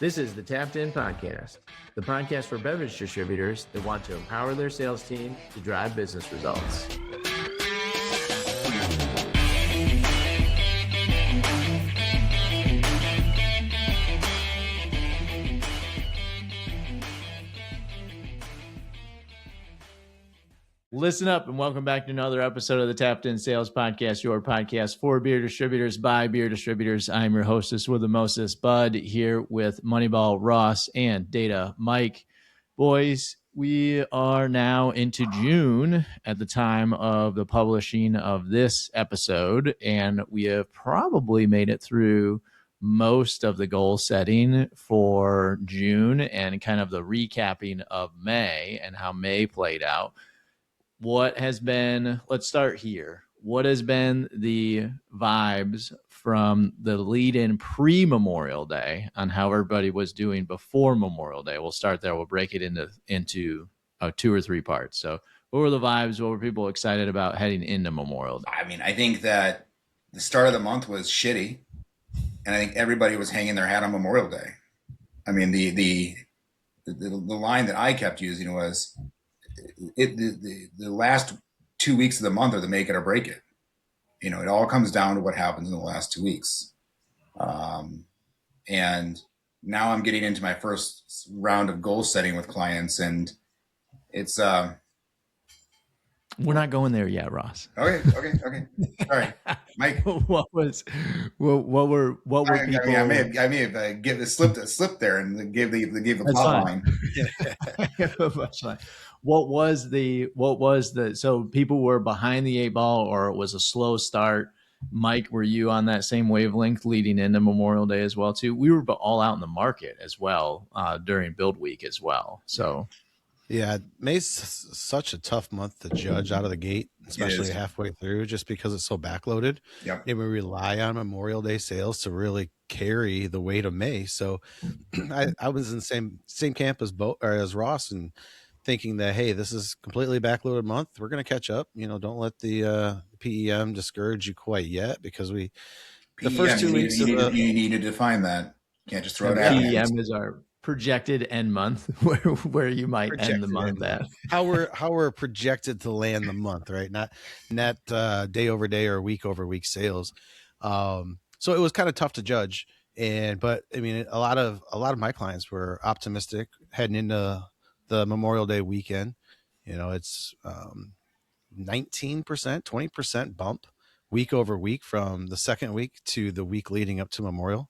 This is the Tapped In Podcast, the podcast for beverage distributors that want to empower their sales team to drive business results. Listen up and welcome back to another episode of the Tapped In Sales Podcast, your podcast for beer distributors by beer distributors. I'm your hostess with the mostest, Bud, here with Moneyball Ross and Data Mike. Boys, we are now into June at the time of the publishing of this episode, and we have probably made it through most of the goal setting for June and kind of the recapping of May and how May played out. What has been, let's start here. What has been the vibes from the lead-in pre-Memorial Day on how everybody was doing before Memorial Day? We'll start there. We'll break it into 2 or 3 parts. So what were the vibes? What were people excited about heading into Memorial Day? I mean, I think that the start of the month was shitty, and I think everybody was hanging their hat on Memorial Day. I mean, the line that I kept using was, the last 2 weeks of the month are the make it or break it. You know, it all comes down to what happens in the last 2 weeks. And now I'm getting into my first round of goal setting with clients, and it's we're not going there yet, Ross. Okay. All right, Mike. What were people? I may have slipped there and gave the plot line. That's fine. What was the so people were behind the 8 ball, or it was a slow start? Mike, were you on that same wavelength leading into Memorial Day as well too? We were all out in the market as well during build week as well. So yeah, May's such a tough month to judge out of the gate, especially halfway through, just because it's so backloaded. Yep. And we rely on Memorial Day sales to really carry the weight of May. So I was in the same camp as Ross, and thinking that, hey, this is completely backloaded month. We're going to catch up. You know, don't let the PEM discourage you quite yet, because the first 2 weeks you need to define that. You can't just throw it out. PEM is our projected end month, where you might end the month at. How we're projected to land the month, right? Not day over day or week over week sales. So it was kind of tough to judge. But I mean, a lot of my clients were optimistic heading into the Memorial Day weekend. You know, it's 19%, 20% bump week over week from the second week to the week leading up to Memorial,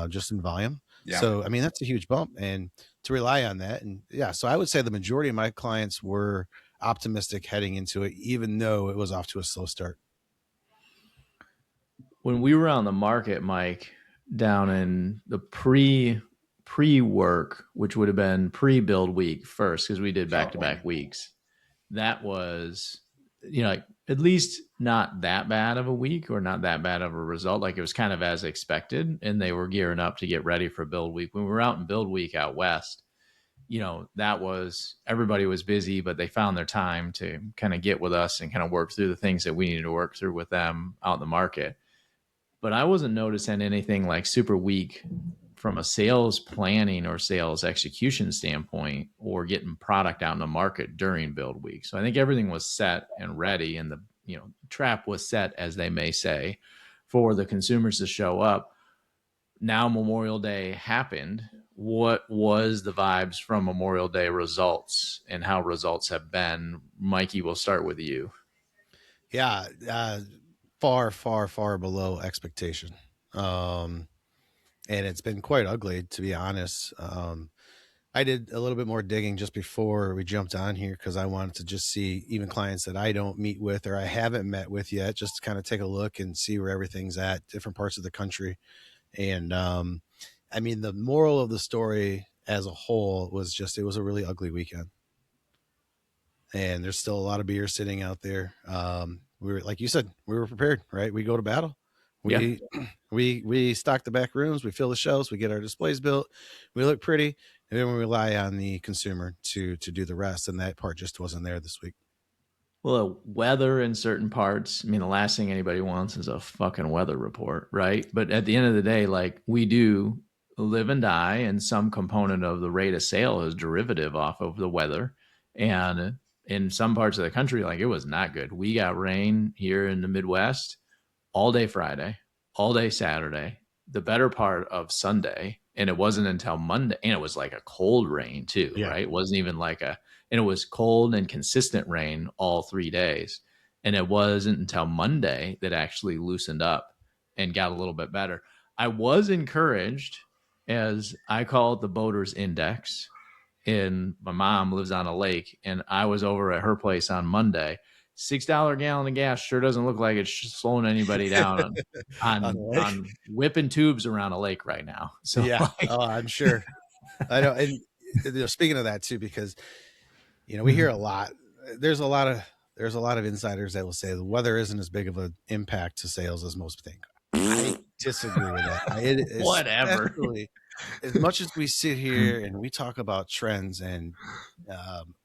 just in volume. Yeah. So, I mean, that's a huge bump, and to rely on that. And yeah, so I would say the majority of my clients were optimistic heading into it, even though it was off to a slow start. When we were on the market, Mike, down in the pre-work, which would have been pre-build week first, because we did back-to-back weeks, that was, you know, at least not that bad of a week or not that bad of a result. Like, it was kind of as expected, and they were gearing up to get ready for build week. When we were out in build week out west, you know, that was, everybody was busy, but they found their time to kind of get with us and kind of work through the things that we needed to work through with them out in the market. But I wasn't noticing anything like super weak from a sales planning or sales execution standpoint, or getting product out in the market during build week. So I think everything was set and ready, and the, you know, trap was set, as they may say, for the consumers to show up. Now Memorial Day happened. What was the vibes from Memorial Day results, and how results have been? Mikey, we'll start with you. Yeah, far below expectation. And it's been quite ugly, to be honest. I did a little bit more digging just before we jumped on here, because I wanted to just see even clients that I don't meet with or I haven't met with yet, just to kind of take a look and see where everything's at, different parts of the country. And I mean, the moral of the story as a whole was just, it was a really ugly weekend. And there's still a lot of beer sitting out there. We were, like you said, we were prepared, right? We go to battle. We stock the back rooms, we fill the shelves, we get our displays built, we look pretty, and then we rely on the consumer to do the rest. And that part just wasn't there this week. Well, weather in certain parts, I mean, the last thing anybody wants is a fucking weather report, right? But at the end of the day, like, we do live and die, and some component of the rate of sale is derivative off of the weather. And in some parts of the country, like, it was not good. We got rain here in the Midwest all day Friday, all day Saturday, the better part of Sunday. And it wasn't until Monday, and it was like a cold rain too, right? It wasn't even like and it was cold and consistent rain all 3 days. And it wasn't until Monday that actually loosened up and got a little bit better. I was encouraged, as I call it, the boater's index. And my mom lives on a lake, and I was over at her place on Monday. $6 a gallon of gas sure doesn't look like it's slowing anybody down on whipping tubes around a lake right now. So yeah, I'm sure. I know. And speaking of that too, because we hear a lot. There's a lot of insiders that will say the weather isn't as big of an impact to sales as most think. I disagree with that. Whatever. As much as we sit here and we talk about trends and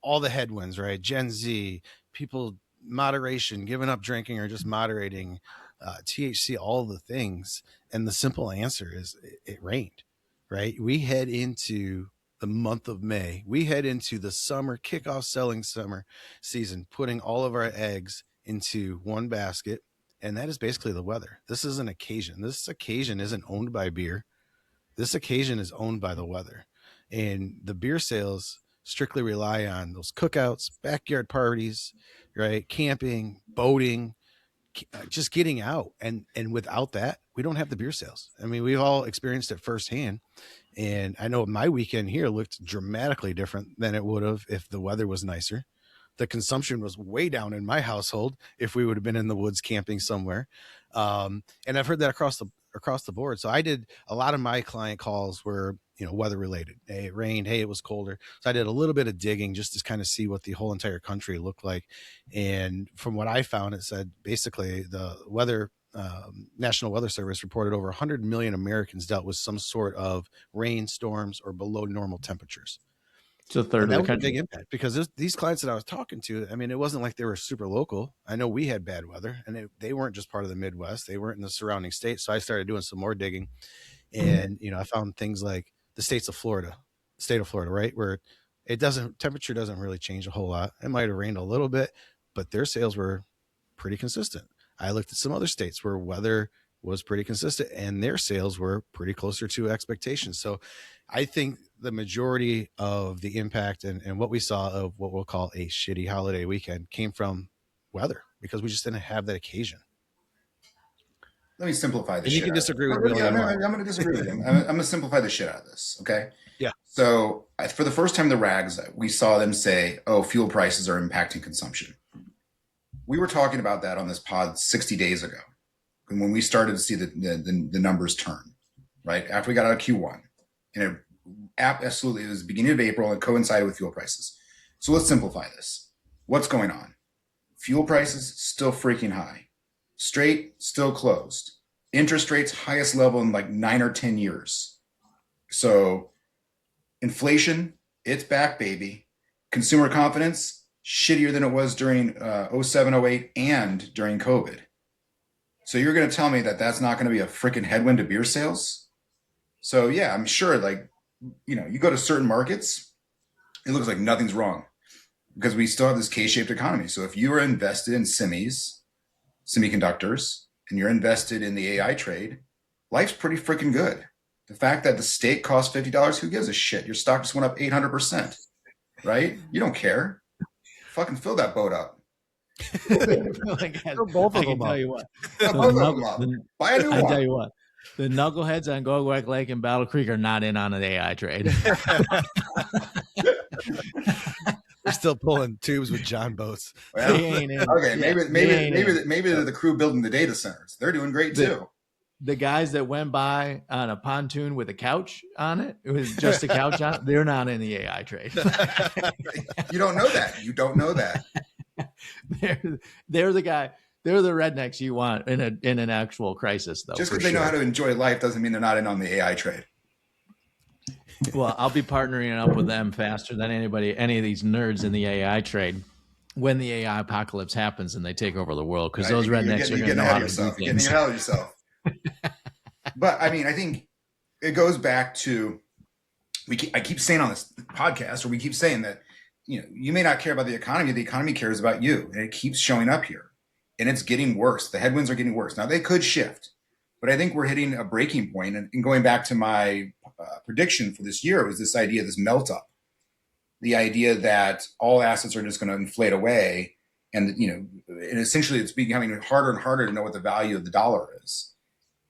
all the headwinds, right? Gen Z, people, moderation, giving up drinking or just moderating, THC, all the things. And the simple answer is it rained, right? We head into the month of May. We head into the summer kickoff selling summer season, putting all of our eggs into one basket. And that is basically the weather. This is an occasion. This occasion isn't owned by beer. This occasion is owned by the weather. And the beer sales strictly rely on those cookouts, backyard parties, right? Camping, boating, just getting out. And without that, we don't have the beer sales. I mean, we've all experienced it firsthand. And I know my weekend here looked dramatically different than it would have if the weather was nicer. The consumption was way down in my household if we would have been in the woods camping somewhere. And I've heard that across the board. So I did a lot of my client calls were, weather related. Hey, it rained. Hey, it was colder. So I did a little bit of digging just to kind of see what the whole entire country looked like. And from what I found, it said basically the weather, National Weather Service reported over 100 million Americans dealt with some sort of rainstorms or below normal temperatures. It's a third of the country. A big impact because these clients that I was talking to, I mean, it wasn't like they were super local. I know we had bad weather, and they weren't just part of the Midwest. They weren't in the surrounding states. So I started doing some more digging, and I found things like the state of Florida, right, where temperature doesn't really change a whole lot. It might have rained a little bit, but their sales were pretty consistent. I looked at some other states where weather was pretty consistent and their sales were pretty closer to expectations. So I think the majority of the impact and what we saw of what we'll call a shitty holiday weekend came from weather because we just didn't have that occasion. Let me simplify this. You can disagree with me. I'm going to disagree with you. I'm going to simplify the shit out of this. Okay. Yeah. So for the first time, the rags, we saw them say, "Oh, fuel prices are impacting consumption." We were talking about that on this pod 60 days ago, and when we started to see the numbers turn, right after we got out of Q1, and it absolutely, it was the beginning of April and coincided with fuel prices. So let's simplify this. What's going on? Fuel prices still freaking high. Strait still closed. Interest rates highest level in like 9 or 10 years. So inflation, it's back, baby. Consumer confidence, shittier than it was during 07, 08 and during COVID. So you're going to tell me that that's not going to be a freaking headwind to beer sales? So yeah, I'm sure you go to certain markets, it looks like nothing's wrong because we still have this K-shaped economy. So if you are invested in semiconductors, and you're invested in the AI trade, life's pretty freaking good. The fact that the steak costs $50, who gives a shit? Your stock just went up 800%, right? You don't care. Fucking fill that boat up. Both of them up. Buy a new one. I tell you what. The knuckleheads on Gogwag Lake and Battle Creek are not in on an AI trade. They're still pulling tubes with John boats. Well, okay, maybe they're the crew building the data centers. They're doing great too. The guys that went by on a pontoon with a couch on it, it was just a couch on it, they're not in the AI trade. You don't know that. You don't know that. They're the guy. They're the rednecks you want in an actual crisis, though. Just because they know how to enjoy life doesn't mean they're not in on the AI trade. Well, I'll be partnering up with them faster than any of these nerds in the AI trade when the AI apocalypse happens and they take over the world, because those rednecks are going to know how to do things. Getting ahead of yourself. But I mean, I think it goes back to I keep saying on this podcast, or we keep saying that, you may not care about the economy cares about you, and it keeps showing up here, and it's getting worse. The headwinds are getting worse. Now they could shift, but I think we're hitting a breaking point. And going back to my prediction for this year, was this idea, this melt up, the idea that all assets are just going to inflate away, and and essentially it's becoming harder and harder to know what the value of the dollar is.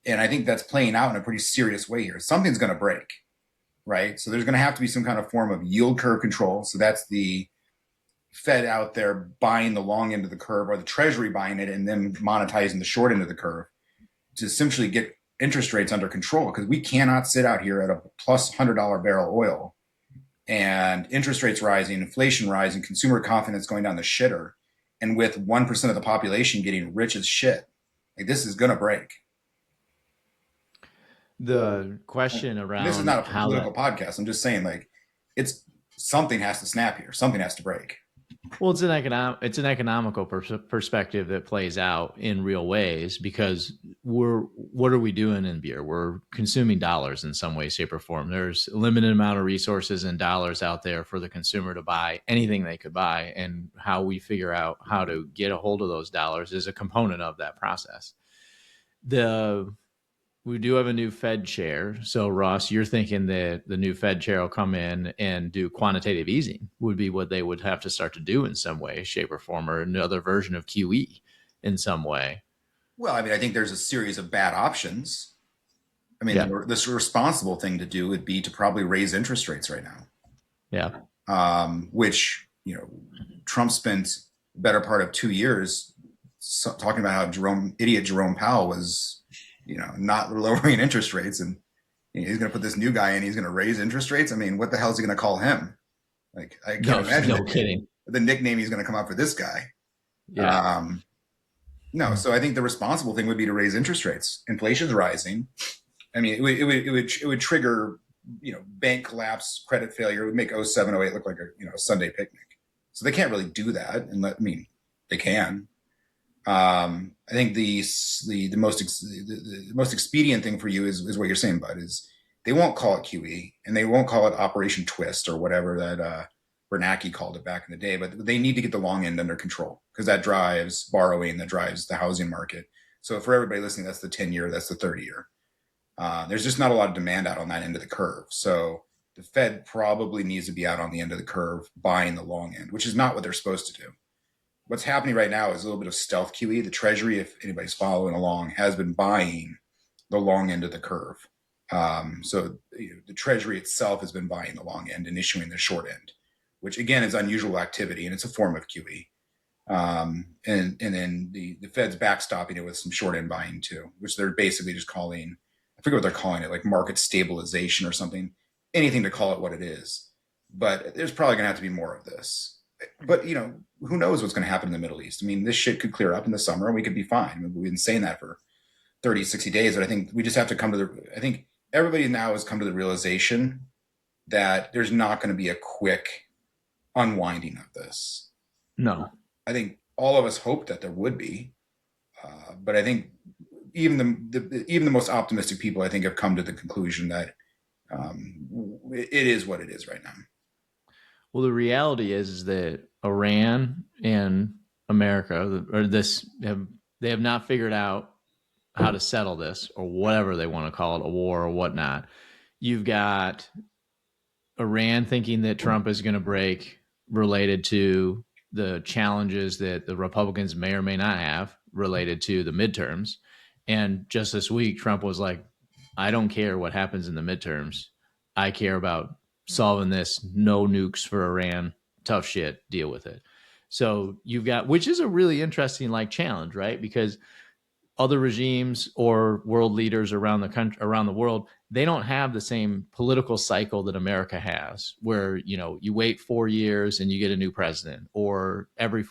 And I think that's playing out in a pretty serious way here. Something's going to break, right? So there's going to have to be some kind of form of yield curve control. So that's the Fed out there buying the long end of the curve, or the Treasury buying it and then monetizing the short end of the curve, to essentially get interest rates under control, because we cannot sit out here at a plus $100 barrel oil and interest rates rising, inflation rising, consumer confidence going down the shitter, and with 1% of the population getting rich as shit. Like, this is going to break. The question around, this is not a political podcast. I'm just saying, like, something has to snap here. Something has to break. Well, it's an economical perspective that plays out in real ways, because what are we doing in beer? We're consuming dollars in some way, shape, or form. There's a limited amount of resources and dollars out there for the consumer to buy anything they could buy, and how we figure out how to get a hold of those dollars is a component of that process. We do have a new Fed chair. So, Ross, you're thinking that the new Fed chair will come in and do quantitative easing, would be what they would have to start to do in some way, shape, or form, or another version of QE in some way. Well, I mean, I think there's a series of bad options. I mean, this responsible thing to do would be to probably raise interest rates right now. Yeah. Which, Trump spent the better part of 2 years talking about how idiot Jerome Powell was, not lowering interest rates, and he's going to put this new guy in, he's going to raise interest rates. I mean, what the hell is he going to call him? Like, I can't imagine. No kidding. The nickname he's going to come up for this guy. Yeah. No, so I think the responsible thing would be to raise interest rates. Inflation's rising. I mean, it would trigger, bank collapse, credit failure. It would make 07, 08 look like a Sunday picnic. So they can't really do that. And they can. I think the most expedient thing for you is what you're saying, Bud, is they won't call it QE, and they won't call it Operation Twist or whatever that Bernanke called it back in the day, but they need to get the long end under control, because that drives borrowing, that drives the housing market. So for everybody listening, that's the 10-year, that's the 30-year. There's just not a lot of demand out on that end of the curve. So the Fed probably needs to be out on the end of the curve buying the long end, which is not what they're supposed to do. What's happening right now is a little bit of stealth QE. The Treasury, if anybody's following along, has been buying the long end of the curve. So the Treasury itself has been buying the long end and issuing the short end, which again is unusual activity, and it's a form of QE. And then the Fed's backstopping it with some short end buying too, which they're basically just calling, I forget what they're calling it, like market stabilization or something, anything to call it what it is. But there's probably going to have to be more of this. But, who knows what's going to happen in the Middle East? I mean, this shit could clear up in the summer and we could be fine. I mean, we've been saying that for 30, 60 days, but I think we just have to I think everybody now has come to the realization that there's not going to be a quick unwinding of this. No. I think all of us hoped that there would be, but I think even the most optimistic people, I think, have come to the conclusion that it is what it is right now. Well, the reality is that Iran and America, they have not figured out how to settle this, or whatever they want to call it, a war or whatnot. You've got Iran thinking that Trump is going to break, related to the challenges that the Republicans may or may not have related to the midterms. And just this week, Trump was like, I don't care what happens in the midterms. I care about solving this. No nukes for Iran. Tough shit. Deal with it. So you've got, which is a really interesting challenge, right? Because other regimes or world leaders around the country, around the world, they don't have the same political cycle that America has, where, you wait 4 years and you get a new president, or every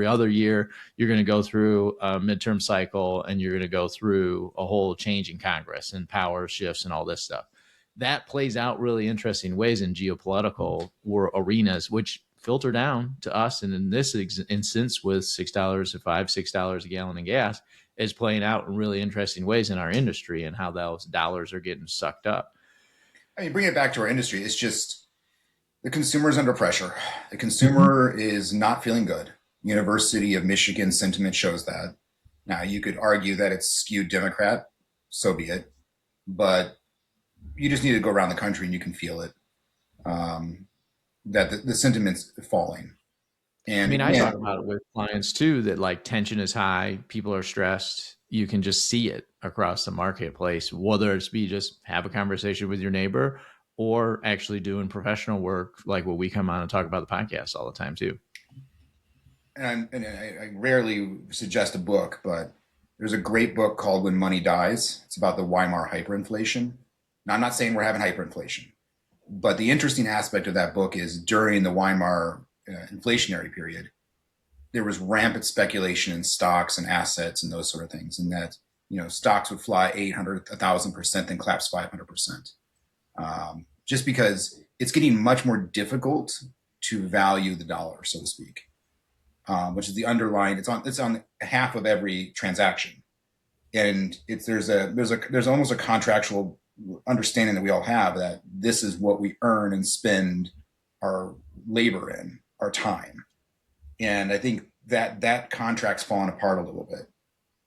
other year, you're going to go through a midterm cycle and you're going to go through a whole change in Congress and power shifts and all this stuff. That plays out really interesting ways in geopolitical arenas, which filter down to us. And in this instance, with $6 a gallon of gas, is playing out in really interesting ways in our industry and how those dollars are getting sucked up. I mean, bring it back to our industry. It's just the consumer is under pressure. The consumer is not feeling good. University of Michigan sentiment shows that. Now, you could argue that it's skewed Democrat, so be it. But you just need to go around the country and you can feel it. That the sentiment's falling. And I mean, I talk about it with clients too, that like tension is high, people are stressed. You can just see it across the marketplace, whether it's be just have a conversation with your neighbor or actually doing professional work like what we come on and talk about the podcast all the time too. and I rarely suggest a book, but there's a great book called When Money Dies. It's about the Weimar hyperinflation. Now, I'm not saying we're having hyperinflation, but the interesting aspect of that book is during the Weimar inflationary period, there was rampant speculation in stocks and assets and those sort of things, and that stocks would fly 800, 1,000%, then collapse 500%, just because it's getting much more difficult to value the dollar, so to speak. Which is the underlying. It's on half of every transaction, and there's almost a contractual understanding that we all have that this is what we earn and spend our labor in, our time, and I think that contract's fallen apart a little bit,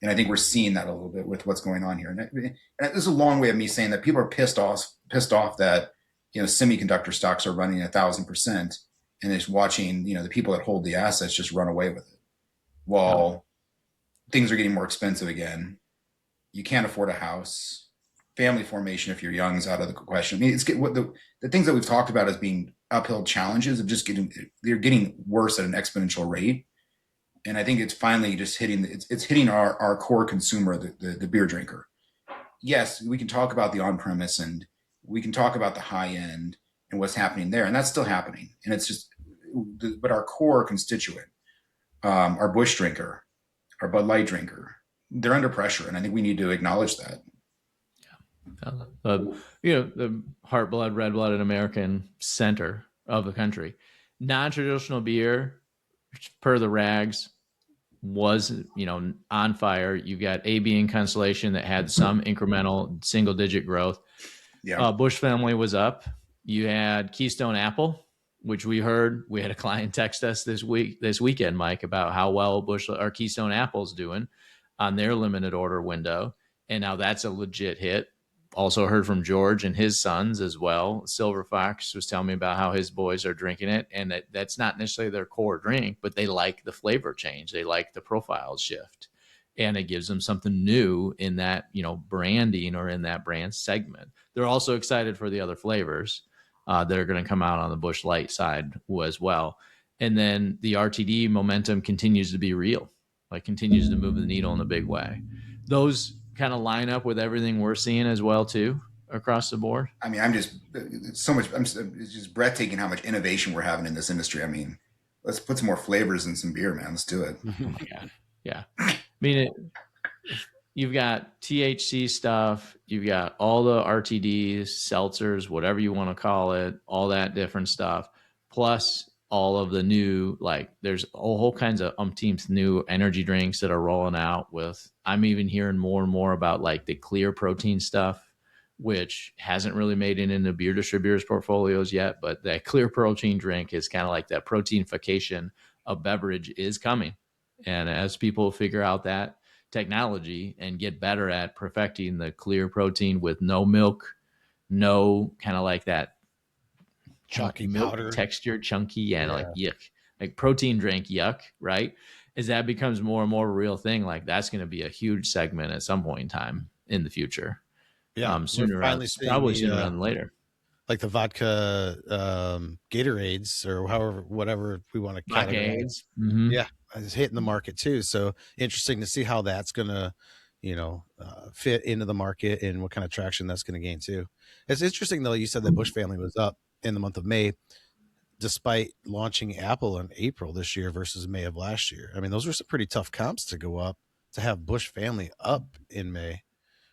and I think we're seeing that a little bit with what's going on here. And this is a long way of me saying that people are pissed off that semiconductor stocks are running 1,000%. And it's watching, the people that hold the assets just run away with it. While things are getting more expensive again, you can't afford a house. Family formation, if you're young, is out of the question. I mean, the things that we've talked about as being uphill challenges of they're getting worse at an exponential rate. And I think it's finally just hitting our core consumer, the beer drinker. Yes, we can talk about the on-premise and we can talk about the high end and what's happening there, and that's still happening. And it's just, but our core constituent, our Busch drinker, our Bud Light drinker, they're under pressure, and I think we need to acknowledge that. The heart, blood, red blooded American center of the country, non-traditional beer, per the rags, was on fire. You got AB and Constellation that had some incremental single-digit growth. Yeah, Busch Family was up. You had Keystone Apple, which we had a client text us this weekend, Mike, about how well Busch or Keystone Apple's doing on their limited order window. And now that's a legit hit. Also heard from George and his sons as well. Silver Fox was telling me about how his boys are drinking it, and that's not necessarily their core drink, but they like the flavor change. They like the profile shift, and it gives them something new in that, branding or in that brand segment. They're also excited for the other flavors that are going to come out on the Busch Light side as well. And then the RTD momentum continues to be real, continues to move the needle in a big way. Those kind of line up with everything we're seeing as well, too, across the board. I mean, it's just breathtaking how much innovation we're having in this industry. I mean, let's put some more flavors in some beer, man. Let's do it. Oh my God. Yeah. I mean, you've got THC stuff, you've got all the RTDs, seltzers, whatever you want to call it, all that different stuff, plus all of the new, there's a whole kinds of umpteenth new energy drinks that are rolling out with, I'm even hearing more and more about the clear protein stuff, which hasn't really made it into beer distributors' portfolios yet, but that clear protein drink is kind of like that proteinification of beverage is coming. And as people figure out that technology and get better at perfecting the clear protein with no milk, no kind of like that Chalky milk powder texture, chunky, and yuck, like protein drink yuck, right? As that becomes more and more a real thing, that's going to be a huge segment at some point in time in the future. Sooner rather than later. Like the vodka Gatorades or whatever we want to categorize. Mm-hmm. Yeah, it's hitting the market too. So interesting to see how that's going to, fit into the market and what kind of traction that's going to gain too. It's interesting though. You said that Busch Family was up in the month of May, despite launching Apple in April this year versus May of last year. I mean, those were some pretty tough comps to go up to have Busch Family up in May.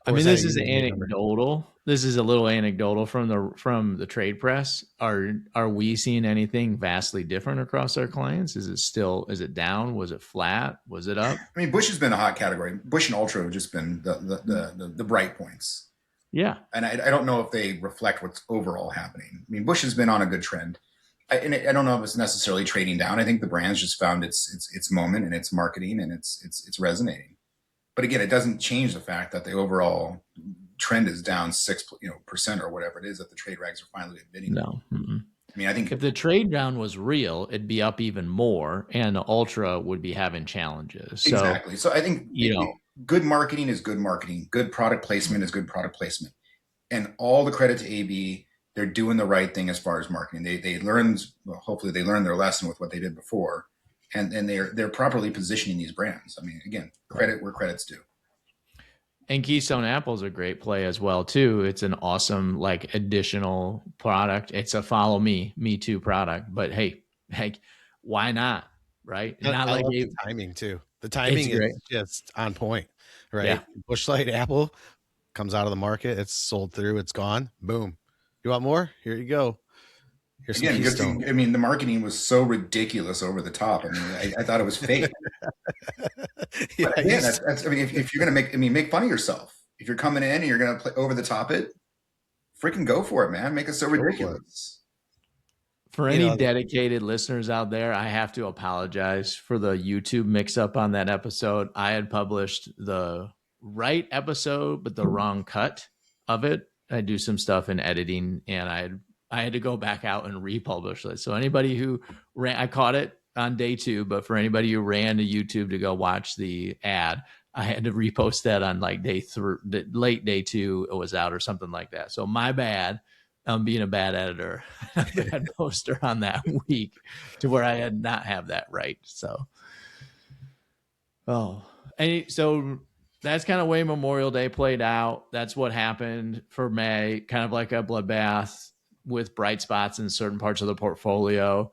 I Or is mean, that a this is year to date number? anecdotal. This is a little anecdotal from the trade press. Are we seeing anything vastly different across our clients? Is it down? Was it flat? Was it up? I mean, Busch has been a hot category. Busch and Ultra have just been the bright points. Yeah. And I don't know if they reflect what's overall happening. I mean, Busch has been on a good trend. I don't know if it's necessarily trading down. I think the brand's just found its moment and its marketing and it's resonating. But again, it doesn't change the fact that the overall trend is down 6% or whatever it is that the trade rags are finally admitting. No. Mm-mm. I mean, I think If the trade down was real, it'd be up even more, and the Ultra would be having challenges. So, exactly. So I think good marketing is good marketing. Good product placement is good product placement. And all the credit to AB. They're doing the right thing as far as marketing. They learned, well, hopefully they learned their lesson with what they did before, and they're properly positioning these brands. I mean, again, credit where credit's due. And Keystone Apple is a great play as well too. It's an awesome like additional product. It's a follow me too product. But hey, why not? Right? Not I like love the timing too. The timing is great. just on point, right? Yeah. Busch Light Apple comes out of the market. It's sold through. It's gone. Boom. You want more? Here you go. Here's some Again, good Keystone. thing. I mean, the marketing was so ridiculous over the top. I mean, I thought it was fake. Yeah, But again, that's I mean, if you're gonna make fun of yourself. If you're coming in and you're gonna play over the top it, freaking go for it, man. Make it so ridiculous. For any dedicated listeners out there, I have to apologize for the YouTube mix up on that episode. I had published the right episode, but the wrong cut of it. I do some stuff in editing, and I had to go back out and republish it. So anybody who ran, I caught it on day 2, but for anybody who ran to YouTube to go watch the ad, I had to repost that on like day 3, late day 2. It was out or something like that. So my bad. I'm being a bad editor, a bad poster on that week to where I had not have that right. So, so that's kind of way Memorial Day played out. That's what happened for May, kind of like a bloodbath with bright spots in certain parts of the portfolio.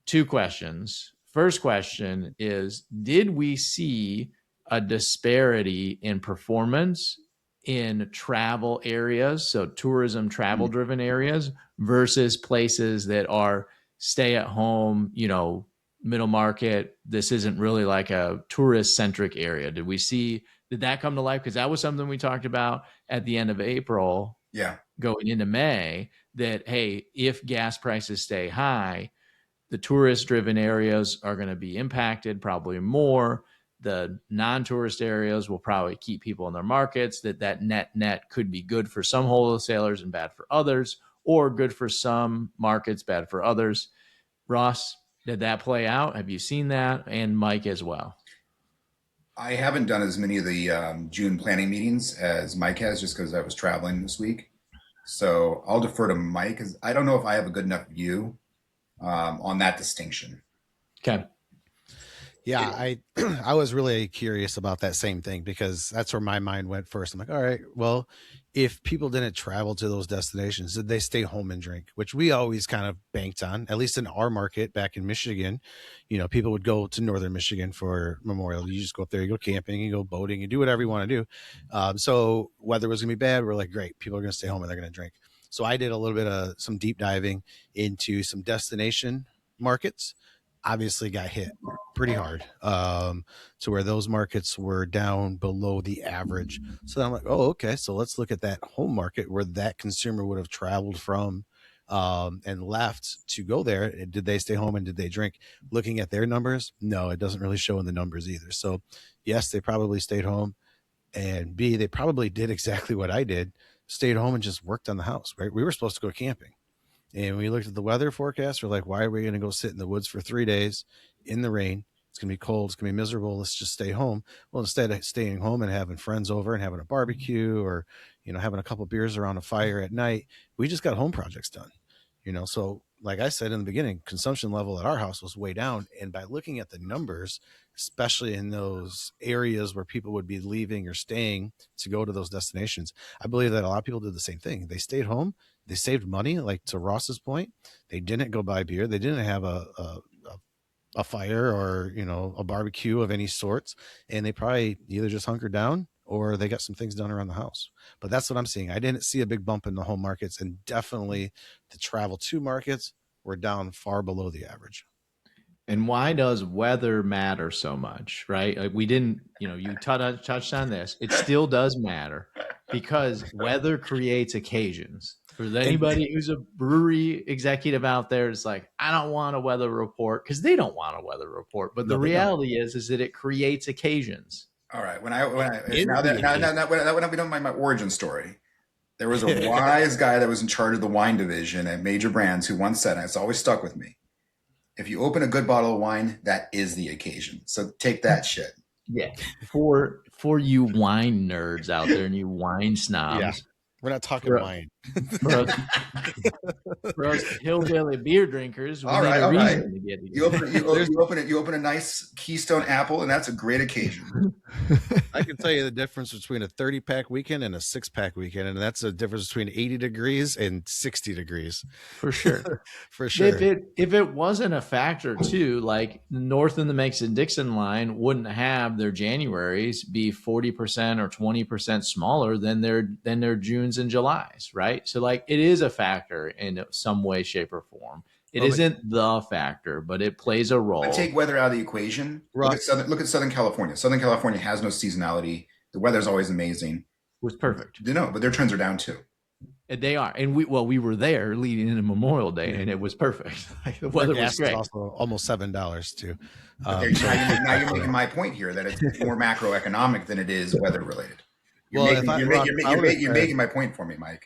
2 questions. First question is, did we see a disparity in performance in travel areas, so tourism travel driven areas versus places that are stay at home, middle market? This isn't really like a tourist centric area. Did that come to life? Because that was something we talked about at the end of April. Yeah. Going into May, that, hey, if gas prices stay high, the tourist driven areas are going to be impacted probably more. The non-tourist areas will probably keep people in their markets. That net could be good for some wholesalers and bad for others, or good for some markets, bad for others. Ross, did that play out? Have you seen that? And Mike as well. I haven't done as many of the June planning meetings as Mike has, just because I was traveling this week. So I'll defer to Mike, because I don't know if I have a good enough view on that distinction. Okay. Yeah, I was really curious about that same thing, because that's where my mind went first. I'm like, all right, well, if people didn't travel to those destinations, did they stay home and drink? Which we always kind of banked on, at least in our market back in Michigan. People would go to northern Michigan for Memorial. You just go up there, you go camping, you go boating, you do whatever you want to do. So weather was gonna be bad. We're like, great, people are gonna stay home and they're gonna drink. So I did a little bit of some deep diving into some destination markets. Obviously got hit pretty hard, to where those markets were down below the average. So I'm like, oh, okay, so let's look at that home market where that consumer would have traveled from and left to go there. Did they stay home and did they drink? Looking at their numbers, no, it doesn't really show in the numbers either. So yes, they probably stayed home, and B, they probably did exactly what I did, stayed home and just worked on the house, right? We were supposed to go camping. And we looked at the weather forecast. We're like, why are we going to go sit in the woods for 3 days in the rain? It's going to be cold. It's going to be miserable. Let's just stay home. Well, instead of staying home and having friends over and having a barbecue, or, having a couple beers around a fire at night, we just got home projects done, So like I said in the beginning, consumption level at our house was way down. And by looking at the numbers, especially in those areas where people would be leaving or staying to go to those destinations, I believe that a lot of people did the same thing. They stayed home. They saved money. Like to Ross's point, they didn't go buy beer. They didn't have a fire or, a barbecue of any sorts. And they probably either just hunkered down or they got some things done around the house. But that's what I'm seeing. I didn't see a big bump in the home markets, and definitely the travel to markets were down far below the average. And why does weather matter so much, right? Like we didn't, you touched on this. It still does matter because weather creates occasions. For And anybody who's a brewery executive out there, it's like, I don't want a weather report because they don't want a weather report. But the no, they don't. reality is that it creates occasions. All right. When It I is now the that now, occasion. now, now, when we don't mind my origin story, there was a wise guy that was in charge of the wine division at major brands who once said, and it's always stuck with me, if you open a good bottle of wine, that is the occasion. So take that shit. Yeah. For you wine nerds out there and you wine snobs, We're not talking for, wine. for us for us hillbilly beer drinkers, we All need right, a all right. reason to get You together. you open a nice Keystone Apple, and that's a great occasion. I can tell you the difference between a 30-pack weekend and a 6-pack weekend, and that's a difference between 80 degrees and 60 degrees. For sure. For sure. If it wasn't a factor too, like north in the Mason Dixon line wouldn't have their Januaries be 40% or 20% smaller than their Junes and Julys, right? So like it is a factor in some way, shape, or form. It isn't the factor, but it plays a role. But take weather out of the equation. Look at Southern California. Southern California has no seasonality. The weather's always amazing. It was perfect. But their trends are down too. They are, and we were there leading into Memorial Day, and it was perfect. Like, the weather was great. Also almost $7 too. Now you're making my point here that it's more macroeconomic than it is weather related. You're making my point for me, Mike.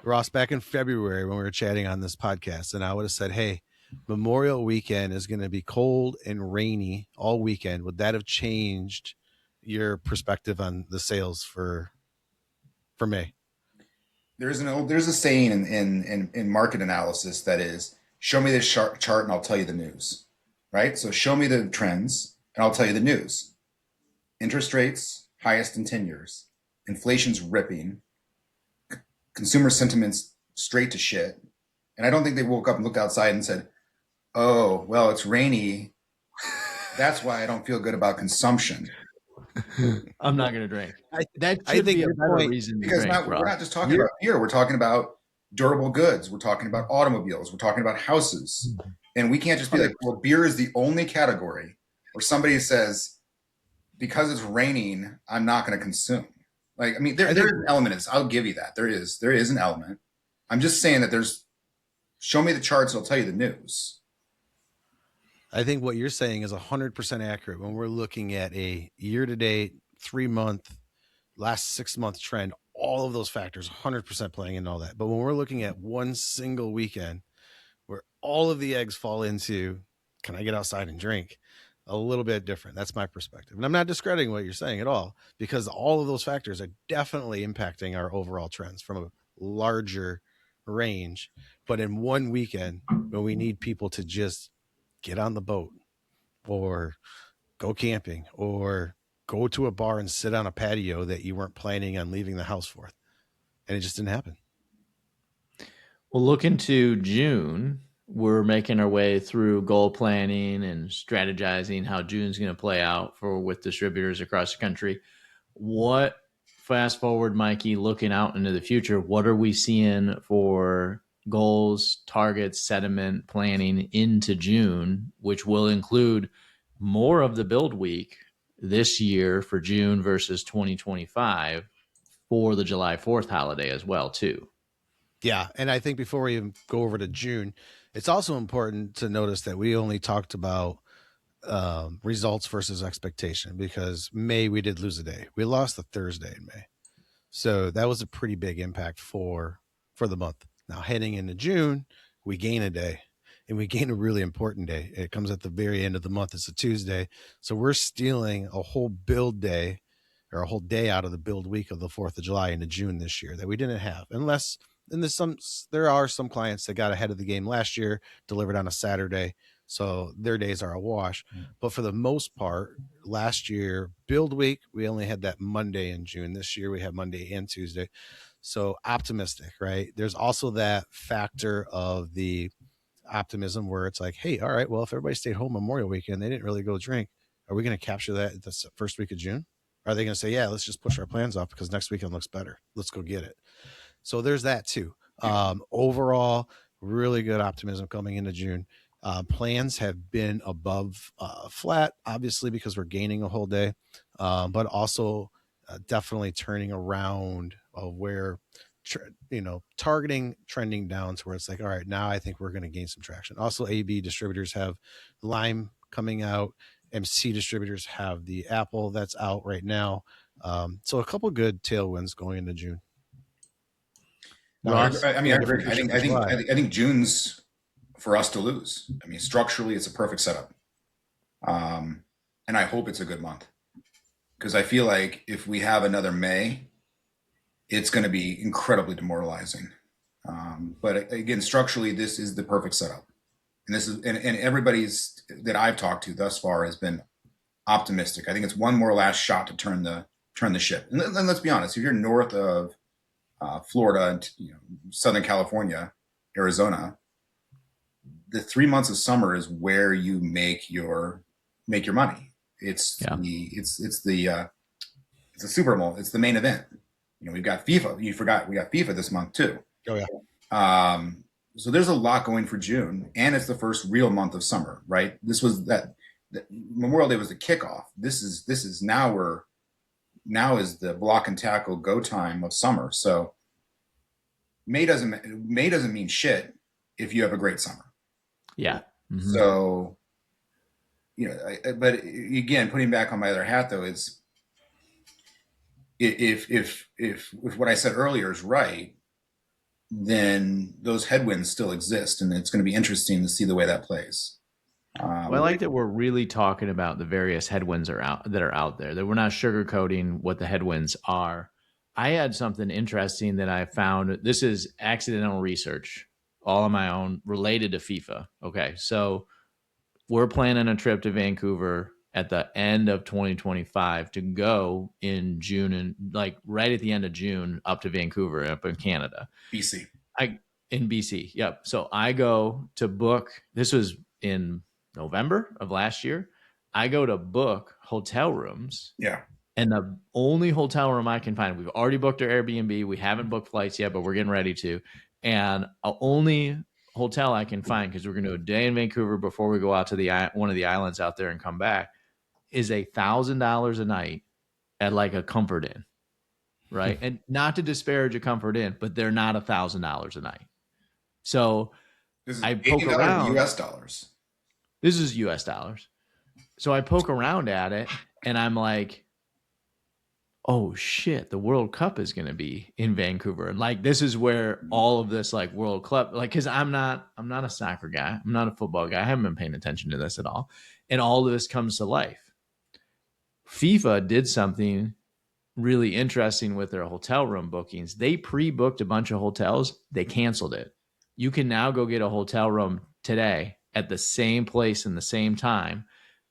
Ross, back in February when we were chatting on this podcast, and I would have said, hey, Memorial weekend is going to be cold and rainy all weekend. Would that have changed your perspective on the sales for May? There's a saying in market analysis that is, show me this chart and I'll tell you the news, right? So show me the trends and I'll tell you the news. Interest rates, highest in 10 years. Inflation's ripping. Consumer sentiments straight to shit. And I don't think they woke up and looked outside and said, oh, well, it's rainy. That's why I don't feel good about consumption. I'm not going to drink. That I should think be a your better point- reason to Because drink, we're not just talking about beer. We're talking about durable goods. We're talking about automobiles. We're talking about houses. And we can't just be like, well, beer is the only category where somebody says, because it's raining, I'm not going to consume. Like, I mean, there's an element of this. I'll give you that. There is an element. I'm just saying that show me the charts, I'll tell you the news. I think what you're saying is 100% accurate. When we're looking at a year-to-date, 3-month, last 6-month trend, all of those factors 100% playing in all that. But when we're looking at one single weekend where all of the eggs fall into, can I get outside and drink? A little bit different. That's my perspective. And I'm not discrediting what you're saying at all, because all of those factors are definitely impacting our overall trends from a larger range. But in one weekend, when we need people to just get on the boat or go camping or go to a bar and sit on a patio that you weren't planning on leaving the house for, and it just didn't happen. Well, look into June. We're making our way through goal planning and strategizing how June's going to play out with distributors across the country. What, fast forward, Mikey, looking out into the future, what are we seeing for goals, targets, sentiment planning into June, which will include more of the build week this year for June versus 2025 for the July 4th holiday as well, too. Yeah. And I think before we even go over to June, it's also important to notice that we only talked about results versus expectation, because May, we did lose a day. We lost the Thursday in May. So that was a pretty big impact for the month. Now heading into June, we gain a day, and we gain a really important day. It comes at the very end of the month. It's a Tuesday. So we're stealing a whole build day or a whole day out of the build week of the 4th of July into June this year that we didn't have, unless, and there are some clients that got ahead of the game last year, delivered on a Saturday, so their days are a wash. But for the most part, last year, build week, we only had that Monday in June. This year we have Monday and Tuesday. So optimistic, right? There's also that factor of the optimism where it's like, hey, all right, well, if everybody stayed home Memorial weekend, they didn't really go drink. Are we going to capture that the first week of June? Are they going to say, yeah, let's just push our plans off because next weekend looks better? Let's go get it. So there's that too. Overall, really good optimism coming into June. Plans have been above flat, obviously, because we're gaining a whole day, but also definitely turning around where, targeting trending down to where it's like, all right, now I think we're going to gain some traction. Also, AB distributors have Lime coming out. MC distributors have the Apple that's out right now. So a couple good tailwinds going into June. No, Ross, I mean, I agree. July. I think June's for us to lose. I mean, structurally, it's a perfect setup, and I hope it's a good month because I feel like if we have another May, it's going to be incredibly demoralizing. But again, structurally, this is the perfect setup, and this is and everybody's that I've talked to thus far has been optimistic. I think it's one more last shot to turn the ship. And then let's be honest, if you're north of Florida and Southern California, Arizona, the 3 months of summer is where you make your money. It's the Super Bowl. It's the main event. We've got FIFA. You forgot we got FIFA this month too. Oh yeah. So there's a lot going for June, and it's the first real month of summer, right? This was that Memorial Day was the kickoff. This is now is the block and tackle go time of summer. So May doesn't mean shit if you have a great summer. Yeah. Mm-hmm. So, but again, putting back on my other hat though, is if what I said earlier is right, then those headwinds still exist, and it's going to be interesting to see the way that plays. Well, I like that we're really talking about the various headwinds that are out there, that we're not sugarcoating what the headwinds are. I had something interesting that I found. This is accidental research, all on my own, related to FIFA. Okay, so we're planning a trip to Vancouver at the end of 2025 to go in June, and like right at the end of June up to Vancouver, up in Canada. BC. In BC, yep. So I go to book. This was in November of last year. I go to book hotel rooms. Yeah. And the only hotel room I can find, we've already booked our Airbnb. We haven't booked flights yet, but we're getting ready to. And only hotel I can find, because we're going to do a day in Vancouver before we go out to one of the islands out there and come back, is $1,000 a night at like a Comfort Inn, right? And not to disparage a Comfort Inn, but they're not $1,000 a night. So I poke around. US dollars. This is US dollars. So I poke around at it, and I'm like, oh shit, the World Cup is going to be in Vancouver. And like, this is where all of this like World Cup, like, cause I'm not a soccer guy. I'm not a football guy. I haven't been paying attention to this at all. And all of this comes to life. FIFA did something really interesting with their hotel room bookings. They pre-booked a bunch of hotels. They canceled it. You can now go get a hotel room today at the same place in the same time.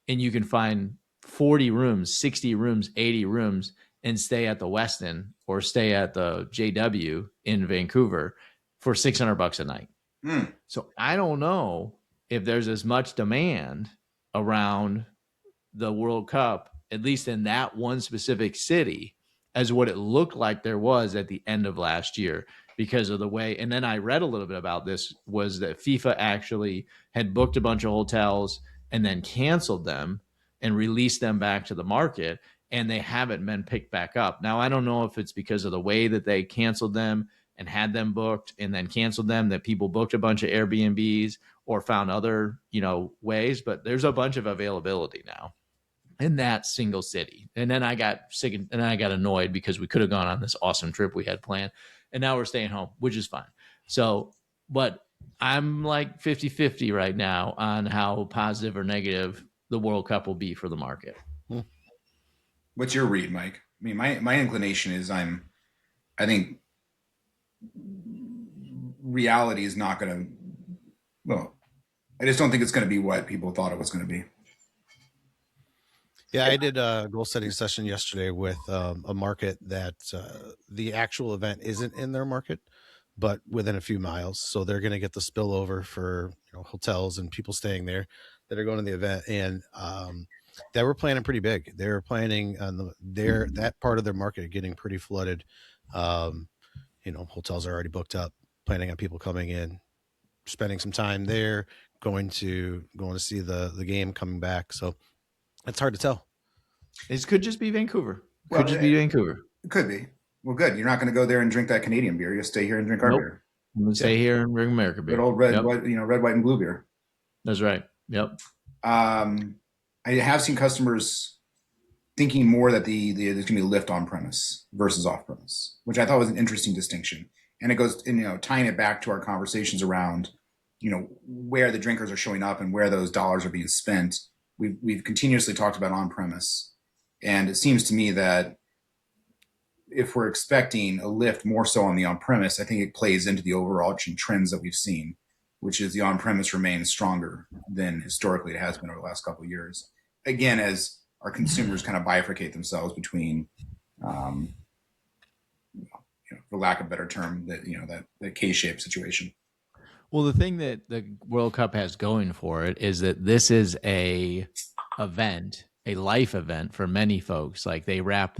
And you can find 40 rooms, 60 rooms, 80 rooms, and stay at the Westin or stay at the JW in Vancouver for $600 a night. So I don't know if there's as much demand around the World Cup, at least in that one specific city, as what it looked like there was at the end of last year, because of the way. And then I read a little bit about this, was that FIFA actually had booked a bunch of hotels and then canceled them and released them back to the market, and they haven't been picked back up. Now, I don't know if it's because of the way that they canceled them and had them booked and then canceled them, that people booked a bunch of Airbnbs or found other, ways, but there's a bunch of availability now in that single city. And then I got sick and I got annoyed because we could have gone on this awesome trip we had planned, and now we're staying home, which is fine. So, but I'm like 50-50 right now on how positive or negative the World Cup will be for the market. What's your read, Mike? I mean, my inclination is I think reality is not going to, well, I just don't think it's going to be what people thought it was going to be. Yeah, I did a goal setting session yesterday with a market that the actual event isn't in their market, but within a few miles. So they're going to get the spillover for hotels and people staying there that are going to the event. And They were planning pretty big. They were planning on that part of their market getting pretty flooded. Hotels are already booked up, planning on people coming in, spending some time there, going to see the game, coming back. So it's hard to tell. It could just be Vancouver. Could Well, just be Vancouver. it could be. Well, good. You're not going to go there and drink that Canadian beer. You'll stay here and drink our Nope. beer. I'm gonna stay here and drink America beer. Good old red, Yep. red, white, and blue beer. That's right. Yep. I have seen customers thinking more that there's going to be a lift on premise versus off premise, which I thought was an interesting distinction. And it goes, tying it back to our conversations around, where the drinkers are showing up and where those dollars are being spent. We've continuously talked about on premise, and it seems to me that if we're expecting a lift more so on the on premise, I think it plays into the overarching trends that we've seen, which is the on premise remains stronger than historically it has been over the last couple of years. Again, as our consumers kind of bifurcate themselves between, for lack of a better term, that K-shaped situation. Well, the thing that the World Cup has going for it is that this is a life event for many folks. Like, they wrap,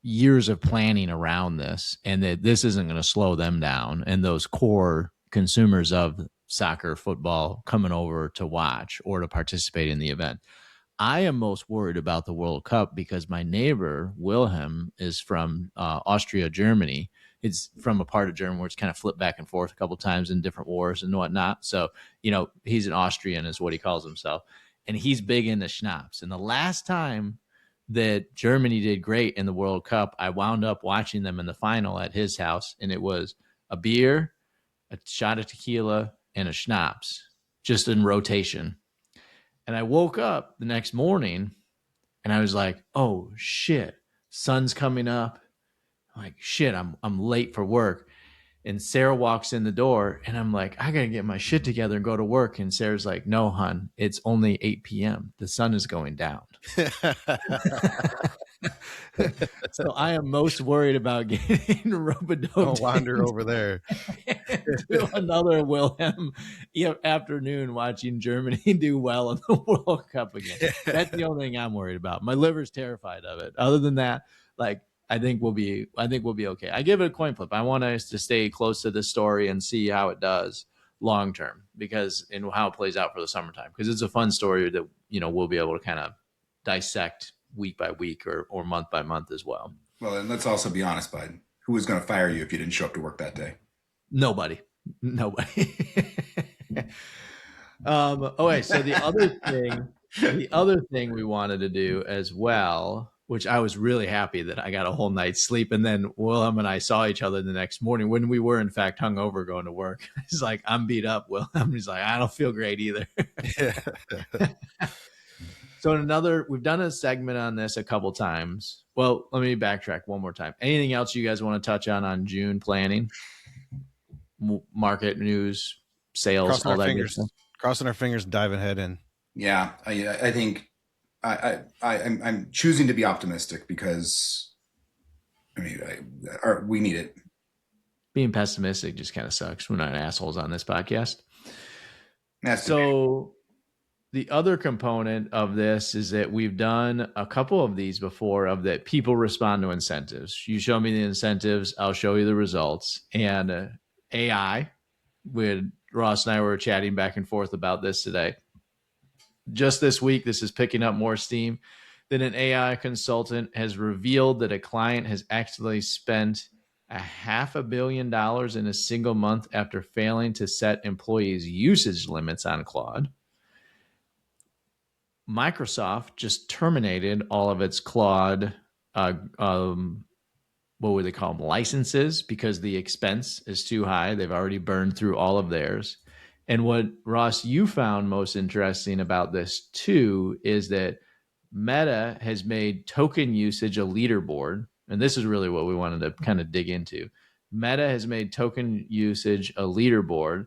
years of planning around this, and that this isn't going to slow them down. And those core consumers of soccer, football, coming over to watch or to participate in the event. I am most worried about the World Cup because my neighbor, Wilhelm, is from Austria, Germany. It's from a part of Germany where it's kind of flipped back and forth a couple of times in different wars and whatnot. So, he's an Austrian is what he calls himself. And he's big into schnapps. And the last time that Germany did great in the World Cup, I wound up watching them in the final at his house. And it was a beer, a shot of tequila, and a schnapps, just in rotation. And I woke up the next morning and I was like, oh shit, sun's coming up. I'm like, shit, I'm late for work. And Sarah walks in the door and I'm like, I gotta get my shit together and go to work. And Sarah's like, no, hon, it's only 8 p.m. The sun is going down. So I am most worried about getting rope-a-dope. Wander over there. Do another Wilhelm afternoon watching Germany do well in the World Cup again. That's the only thing I'm worried about. My liver's terrified of it. Other than that, I think we'll be okay. I give it a coin flip. I want us to stay close to this story and see how it does long term, and how it plays out for the summertime, because it's a fun story that we'll be able to kind of dissect week by week or month by month as well. Well, and let's also be honest, bud. Who was going to fire you if you didn't show up to work that day? Nobody. Okay. So the other thing we wanted to do as well, which I was really happy that I got a whole night's sleep. And then Wilhelm and I saw each other the next morning when we were in fact hungover going to work. He's like, I'm beat up, Wilhelm. He's like, I don't feel great either. So we've done a segment on this a couple times. Well, let me backtrack one more time. Anything else you guys want to touch on June planning, market news, sales, all that good stuff? Crossing our fingers, diving head in. Yeah, I think I'm choosing to be optimistic because, we need it. Being pessimistic just kind of sucks. We're not assholes on this podcast. The other component of this is that we've done a couple of these before, of that people respond to incentives. You show me the incentives, I'll show you the results. And AI, with Ross and I were chatting back and forth about this today. Just this week, this is picking up more steam, that an AI consultant has revealed that a client has actually spent $500 million in a single month after failing to set employees' usage limits on Claude. Microsoft just terminated all of its Claude, what would they call them, licenses, because the expense is too high. They've already burned through all of theirs. And what, Ross, you found most interesting about this too is that Meta has made token usage a leaderboard. And this is really what we wanted to kind of dig into. Meta has made token usage a leaderboard.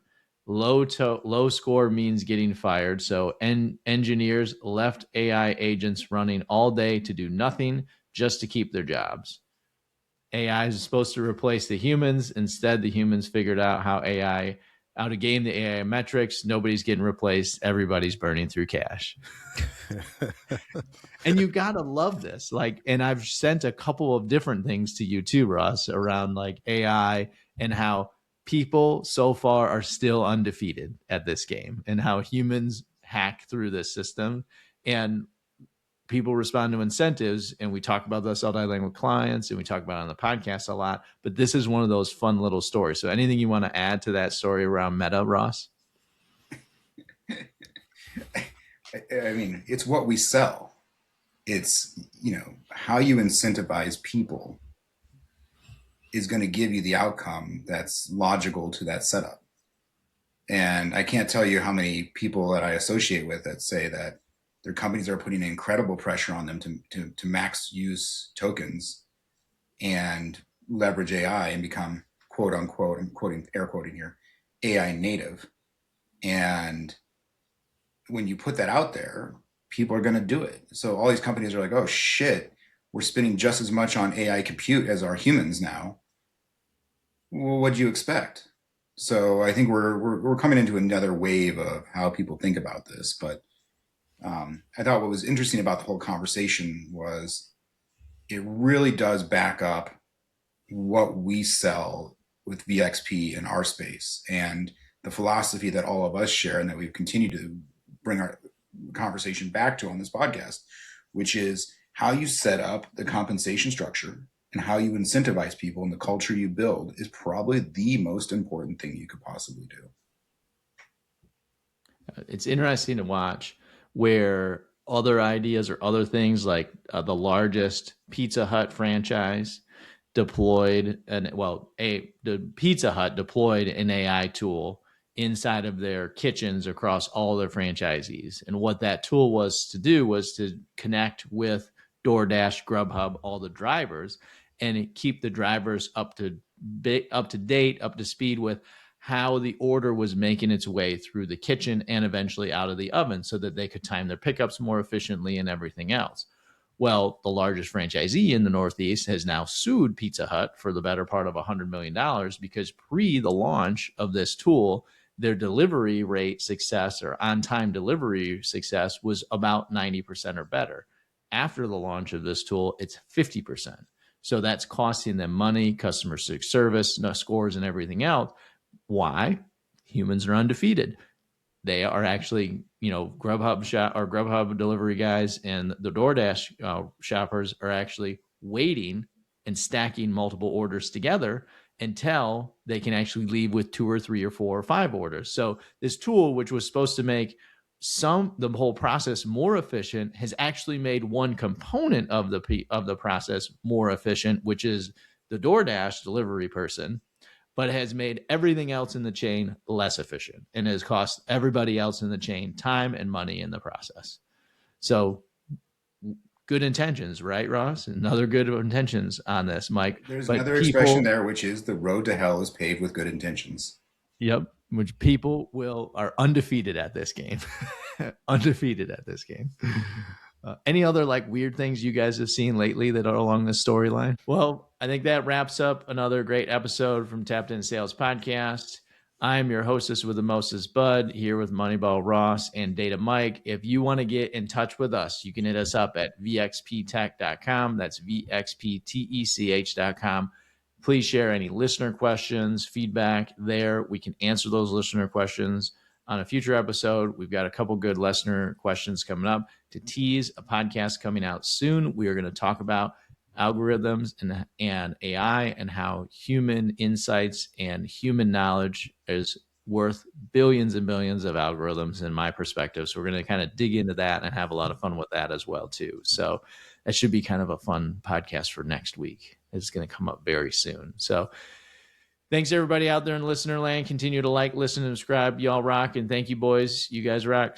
Low score means getting fired. So engineers left AI agents running all day to do nothing just to keep their jobs. AI is supposed to replace the humans. Instead, the humans figured out how AI How to game the AI metrics. Nobody's getting replaced. Everybody's burning through cash. And you gotta love this. Like, and I've sent a couple of different things to you too, Ross, around like AI and how people so far are still undefeated at this game and how humans hack through this system. And people respond to incentives, and we talk about this all day long with clients, and we talk about it on the podcast a lot. But this is one of those fun little stories. So anything you want to add to that story around Meta, Ross? I mean, it's what we sell. It's, you know, how you incentivize people is going to give you the outcome that's logical to that setup. And I can't tell you how many people that I associate with that say that their companies are putting incredible pressure on them to max use tokens and leverage AI and become, quote unquote, I'm quoting, air quoting here, AI native. And when you put that out there, people are going to do it. So all these companies are like, oh shit, we're spending just as much on AI compute as our humans now. Well, what do you expect? So I think we're coming into another wave of how people think about this. But I thought what was interesting about the whole conversation was it really does back up what we sell with VXP in our space and the philosophy that all of us share and that we've continued to bring our conversation back to on this podcast, which is how you set up the compensation structure and how you incentivize people and the culture you build is probably the most important thing you could possibly do. It's interesting to watch where other ideas or other things like the largest Pizza Hut franchise deployed the Pizza Hut deployed an AI tool inside of their kitchens across all their franchisees. And what that tool was to do was to connect with DoorDash, Grubhub, all the drivers, and keep the drivers up to date, up to speed with how the order was making its way through the kitchen and eventually out of the oven so that they could time their pickups more efficiently and everything else. Well, the largest franchisee in the Northeast has now sued Pizza Hut for the better part of $100 million because pre the launch of this tool, their delivery rate success or on-time delivery success was about 90% or better. After the launch of this tool, it's 50%. So that's costing them money, customer service, scores, and everything else. Why? Humans are undefeated. They are actually, Grubhub delivery guys and the DoorDash shoppers are actually waiting and stacking multiple orders together until they can actually leave with 2 or 3 or 4 or 5 orders. So this tool, which was supposed to make the whole process more efficient, has actually made one component of the process more efficient, which is the DoorDash delivery person, but has made everything else in the chain less efficient and has cost everybody else in the chain time and money in the process. So good intentions, right, Ross? Another good intentions on this, Mike. There's another expression there, which is the road to hell is paved with good intentions. Yep. Which people are undefeated at this game. Undefeated at this game. Any other like weird things you guys have seen lately that are along this storyline? Well, I think that wraps up another great episode from Tapped In Sales Podcast. I'm your hostess with the mostest, Bud, here with Moneyball Ross and Data Mike. If you want to get in touch with us, you can hit us up at vxptech.com. That's vxptech.com. Please share any listener questions, feedback there. We can answer those listener questions on a future episode. We've got a couple good listener questions coming up to tease a podcast coming out soon. We are going to talk about algorithms and AI and how human insights and human knowledge is worth billions and billions of algorithms in my perspective. So we're going to kind of dig into that and have a lot of fun with that as well too. So that should be kind of a fun podcast for next week. It's going to come up very soon. So thanks everybody out there in listener land. Continue to like, listen, and subscribe. Y'all rock. And thank you, boys. You guys rock.